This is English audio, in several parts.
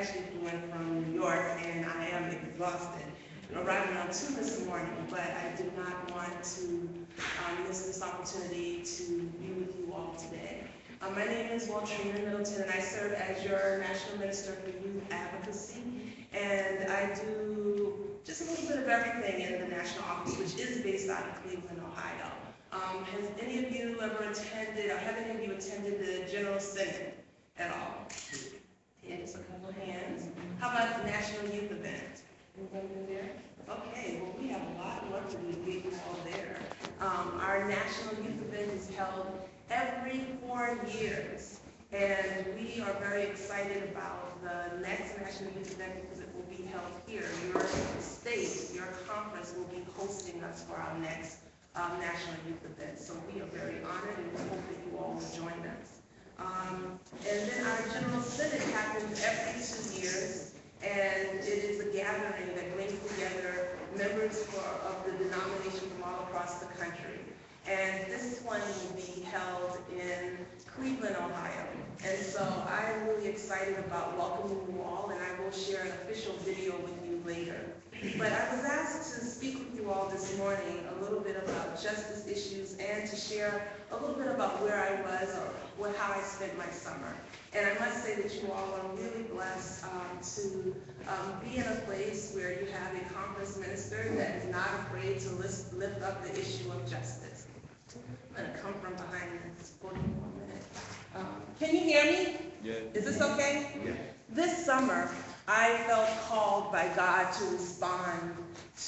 actually flew in from New York and I am exhausted. I'm arriving on 2 this morning, but I did not want to miss this opportunity to be with you all today. My name is Waltrina Middleton and I serve as your National Minister for Youth Advocacy. And I do just a little bit of everything in the national office, which is based out of Cleveland, Ohio. Has any of you ever attended, or have any of you attended the General Synod at all? Yeah, just a couple of hands. How about the National Youth Event? Anybody been there? Okay, well, we have a lot of work to do to get you all there. Our National Youth Event is held every 4 years, and we are very excited about the next National Youth Event because it will be held here. Your state, your conference will be hosting us for our next National Youth Event. So we are very honored and we hope that you all will join us. And then our General Synod happens every 2 years, and it is a gathering that brings together members of the denomination from all across the country. And this one will be held in Cleveland, Ohio. And so I'm really excited about welcoming you all, and I will share an official video with you later. But I was asked to speak with you all this morning a little bit about justice issues and to share a little bit about where I was or how I spent my summer. And I must say that you all are really blessed to be in a place where you have a conference minister that is not afraid to lift up the issue of justice. I'm going to come from behind this 40 more minutes. Can you hear me? Yeah. Is this okay? Yeah. This summer, I felt called by God to respond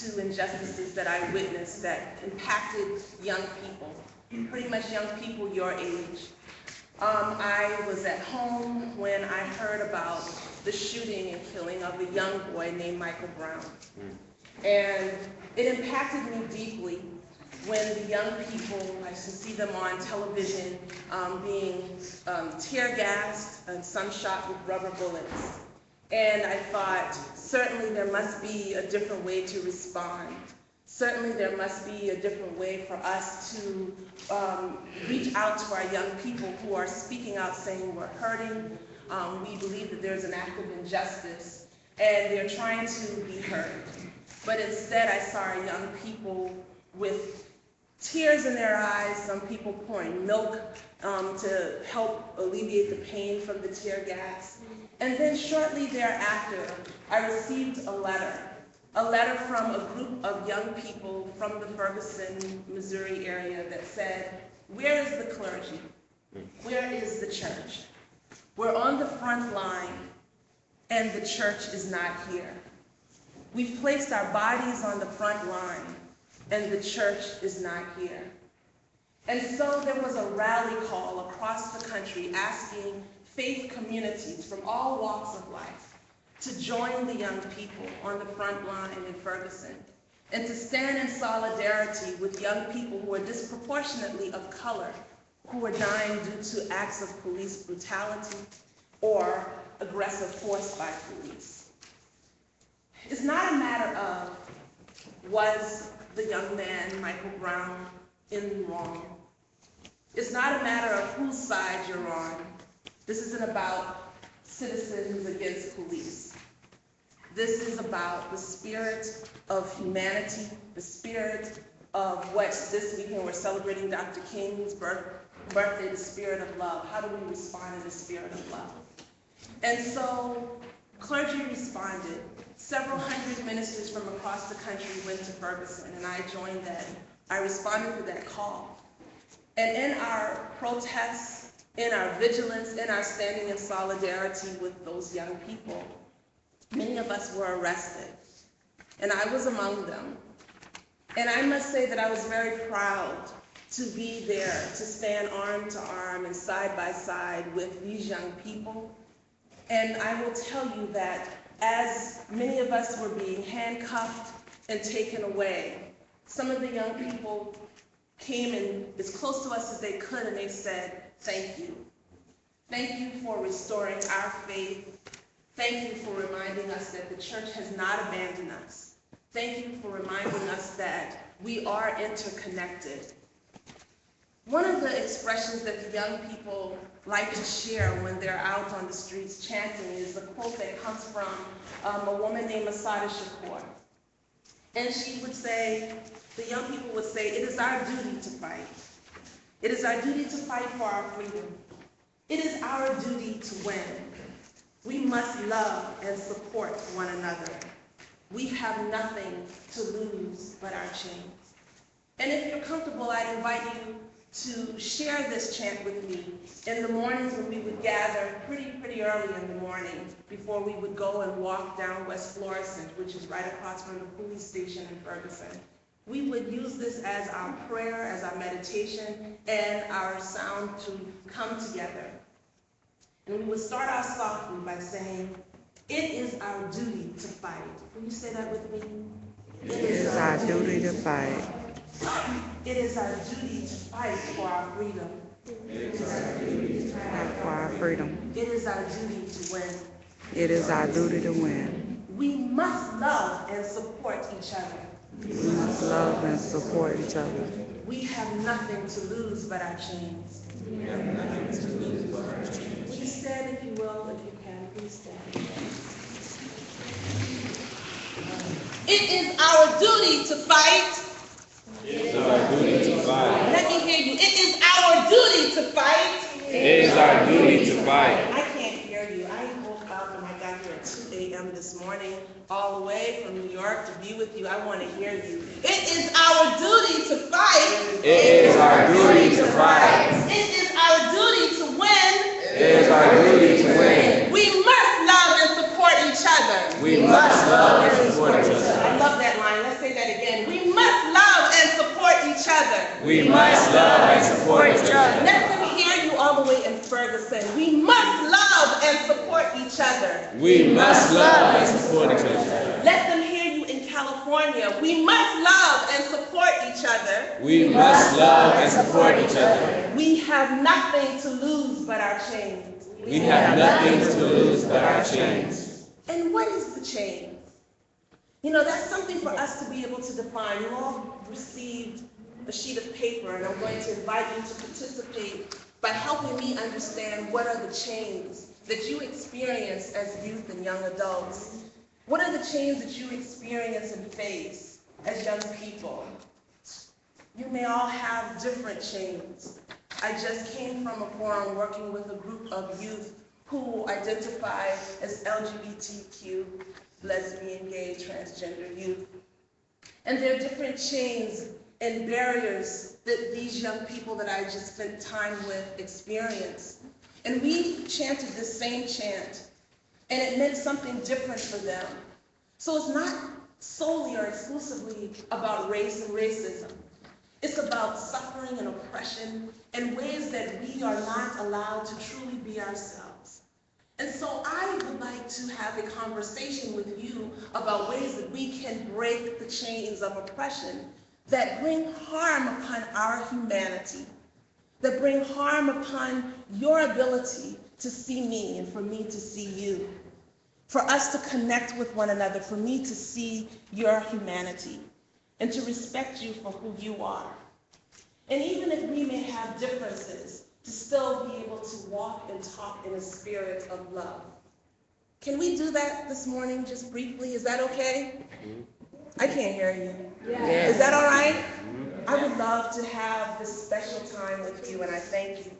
to injustices that I witnessed that impacted young people, pretty much young people your age. I was at home when I heard about the shooting and killing of a young boy named Michael Brown. And it impacted me deeply when the young people, I should see them on television being tear gassed and some shot with rubber bullets. And I thought, certainly there must be a different way to respond. Certainly there must be a different way for us to reach out to our young people who are speaking out saying we're hurting, we believe that there's an act of injustice, and they're trying to be heard. But instead I saw our young people with tears in their eyes, some people pouring milk to help alleviate the pain from the tear gas. And then shortly thereafter, I received a letter from a group of young people from the Ferguson, Missouri area that said, where is the clergy? Where is the church? We're on the front line and the church is not here. We've placed our bodies on the front line and the church is not here. And so there was a rally call across the country asking faith communities from all walks of life to join the young people on the front line in Ferguson and to stand in solidarity with young people who are disproportionately of color, who are dying due to acts of police brutality or aggressive force by police. It's not a matter of, was the young man, Michael Brown, in wrong? It's not a matter of whose side you're on. This isn't about citizens against police. This is about the spirit of humanity, the spirit of what this weekend we're celebrating Dr. King's birthday, the spirit of love. How do we respond in the spirit of love? And so clergy responded. Several hundred ministers from across the country went to Ferguson, and I joined them. I responded to that call. And in our protests, in our vigilance, in our standing in solidarity with those young people, many of us were arrested, and I was among them. And I must say that I was very proud to be there, to stand arm to arm and side by side with these young people. And I will tell you that as many of us were being handcuffed and taken away, some of the young people came in as close to us as they could, and they said, thank you. Thank you for restoring our faith. Thank you for reminding us that the church has not abandoned us. Thank you for reminding us that we are interconnected. One of the expressions that the young people like to share when they're out on the streets chanting is a quote that comes from a woman named Assata Shakur. And she would say, the young people would say, it is our duty to fight. It is our duty to fight for our freedom. It is our duty to win. We must love and support one another. We have nothing to lose but our chains. And if you're comfortable, I'd invite you to share this chant with me in the mornings when we would gather pretty early in the morning before we would go and walk down West Florissant, which is right across from the police station in Ferguson. We would use this as our prayer, as our meditation, and our sound to come together. And we would start off softly by saying, it is our duty to fight. Will you say that with me? It is our duty to fight. It is our duty to fight for our freedom. It is our duty to fight for our freedom. It is our duty to win. It is our duty to win. We must love and support each other. We must love and support each other. We have nothing to lose but our chains. We have nothing to lose but our chains. Will you stand if you will, if you can, please stand. It is our duty to fight. It is our duty to fight. Let me hear you. It is our duty to fight. It is our duty to fight. I can't hear you. I woke up when I got here at 2 a.m. this morning, all the way from New York to be with you. I want to hear you. It is our duty to fight. It is our duty to fight. It is our duty to win. It is our duty to win. We must love and support each other. We must love and support each other. I love that line. Let's say that again. We must love and support each other. We must love and support each other. Let them hear you all the way in Ferguson. We must love and support each other. We must love and support each other. Let them hear you in California. We must love and support each other. We must love and support each other. We have nothing to lose but our chains. We have nothing to lose but our chains. And what is the chain? You know, that's something for us to be able to define. You all received a sheet of paper, and I'm going to invite you to participate by helping me understand what are the chains that you experience as youth and young adults. What are the chains that you experience and face as young people? You may all have different chains. I just came from a forum working with a group of youth who identify as LGBTQ, lesbian, gay, transgender youth. And there are different chains and barriers that these young people that I just spent time with experience. And we chanted this same chant, and it meant something different for them. So it's not solely or exclusively about race and racism. It's about suffering and oppression and ways that we are not allowed to truly be ourselves. And so I would like to have a conversation with you about ways that we can break the chains of oppression that bring harm upon our humanity, that bring harm upon your ability to see me and for me to see you, for us to connect with one another, for me to see your humanity, and to respect you for who you are. And even if we may have differences, to still be able to walk and talk in a spirit of love. Can we do that this morning, just briefly? Is that okay? I can't hear you. Yes. Is that all right? I would love to have this special time with you, and I thank you.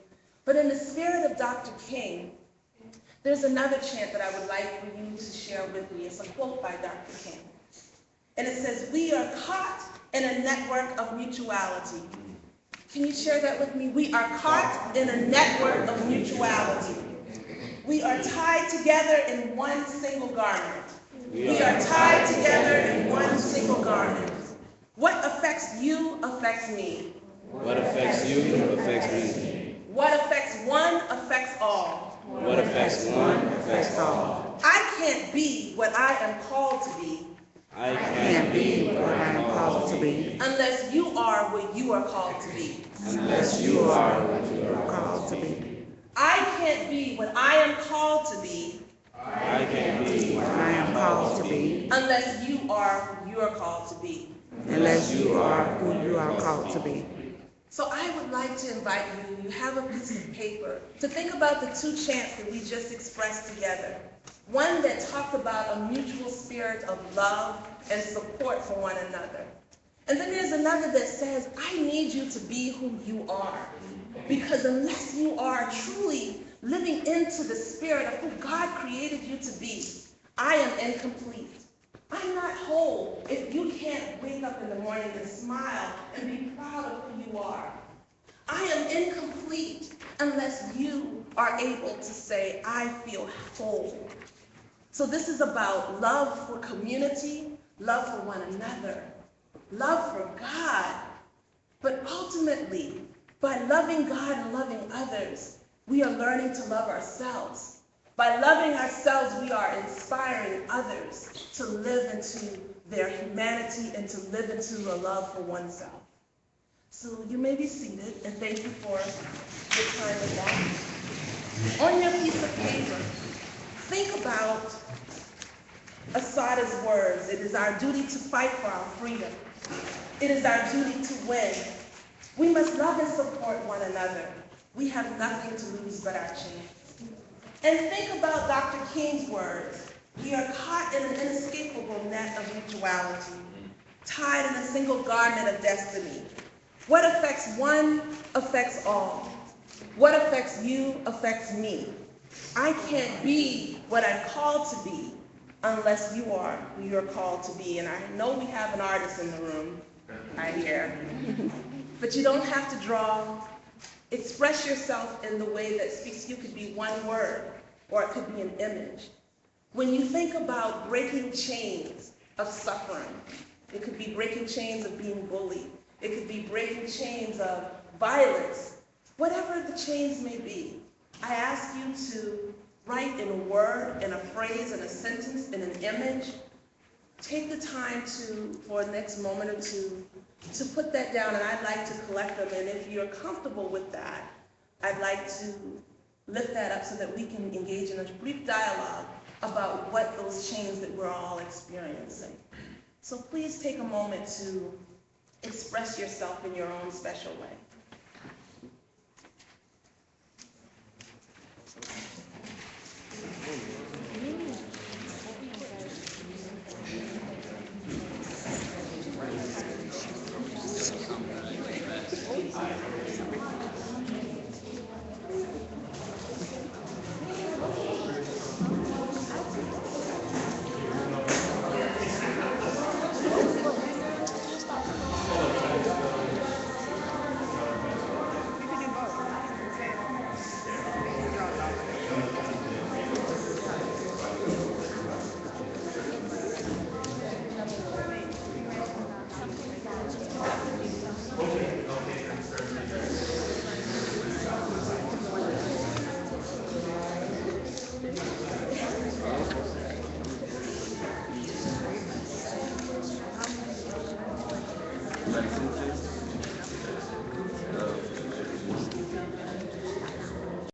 But in the spirit of Dr. King, there's another chant that I would like for you to share with me. It's a quote by Dr. King. And it says, "We are caught in a network of mutuality." Can you share that with me? We are caught in a network of mutuality. We are tied together in one single garment. We are tied together in one single garment. What affects you affects me. What affects you affects me. What affects one affects all. What affects one affects all. I can't be what I am called to be I Can't be what I am called to be unless you are what you are called to be. unless you are what you are. called to be. I can't be what I am called to be I can be What I am called to be unless you are who you are called to be. unless you are who you are called to be. So I would like to invite you, you have a piece of paper, to think about the two chants that we just expressed together. One that talked about a mutual spirit of love and support for one another. And then there's another that says, I need you to be who you are. Because unless you are truly living into the spirit of who God created you to be, I am incomplete. I'm not whole if you can't wake up in the morning and smile and be proud of who you are. I am incomplete unless you are able to say, I feel whole. So this is about love for community, love for one another, love for God. But ultimately, by loving God and loving others, we are learning to love ourselves. By loving ourselves, we are inspiring others to live into their humanity and to live into a love for oneself. So you may be seated, and thank you for your time with that. On your piece of paper, think about Assata's words. It is our duty to fight for our freedom. It is our duty to win. We must love and support one another. We have nothing to lose but our chance. And think about Dr. King's words. We are caught in an inescapable net of mutuality, tied in a single garment of destiny. What affects one affects all. What affects you affects me. I can't be what I'm called to be unless you are who you're called to be. And I know we have an artist in the room, I hear. But you don't have to draw. Express yourself in the way that speaks. You could be one word, or it could be an image. When you think about breaking chains of suffering, it could be breaking chains of being bullied. It could be breaking chains of violence. Whatever the chains may be, I ask you to write in a word, in a phrase, in a sentence, in an image. Take the time for the next moment or two, to put that down, and I'd like to collect them. And if you're comfortable with that, I'd like to lift that up so that we can engage in a brief dialogue about what those chains that we're all experiencing. So please take a moment to express yourself in your own special way.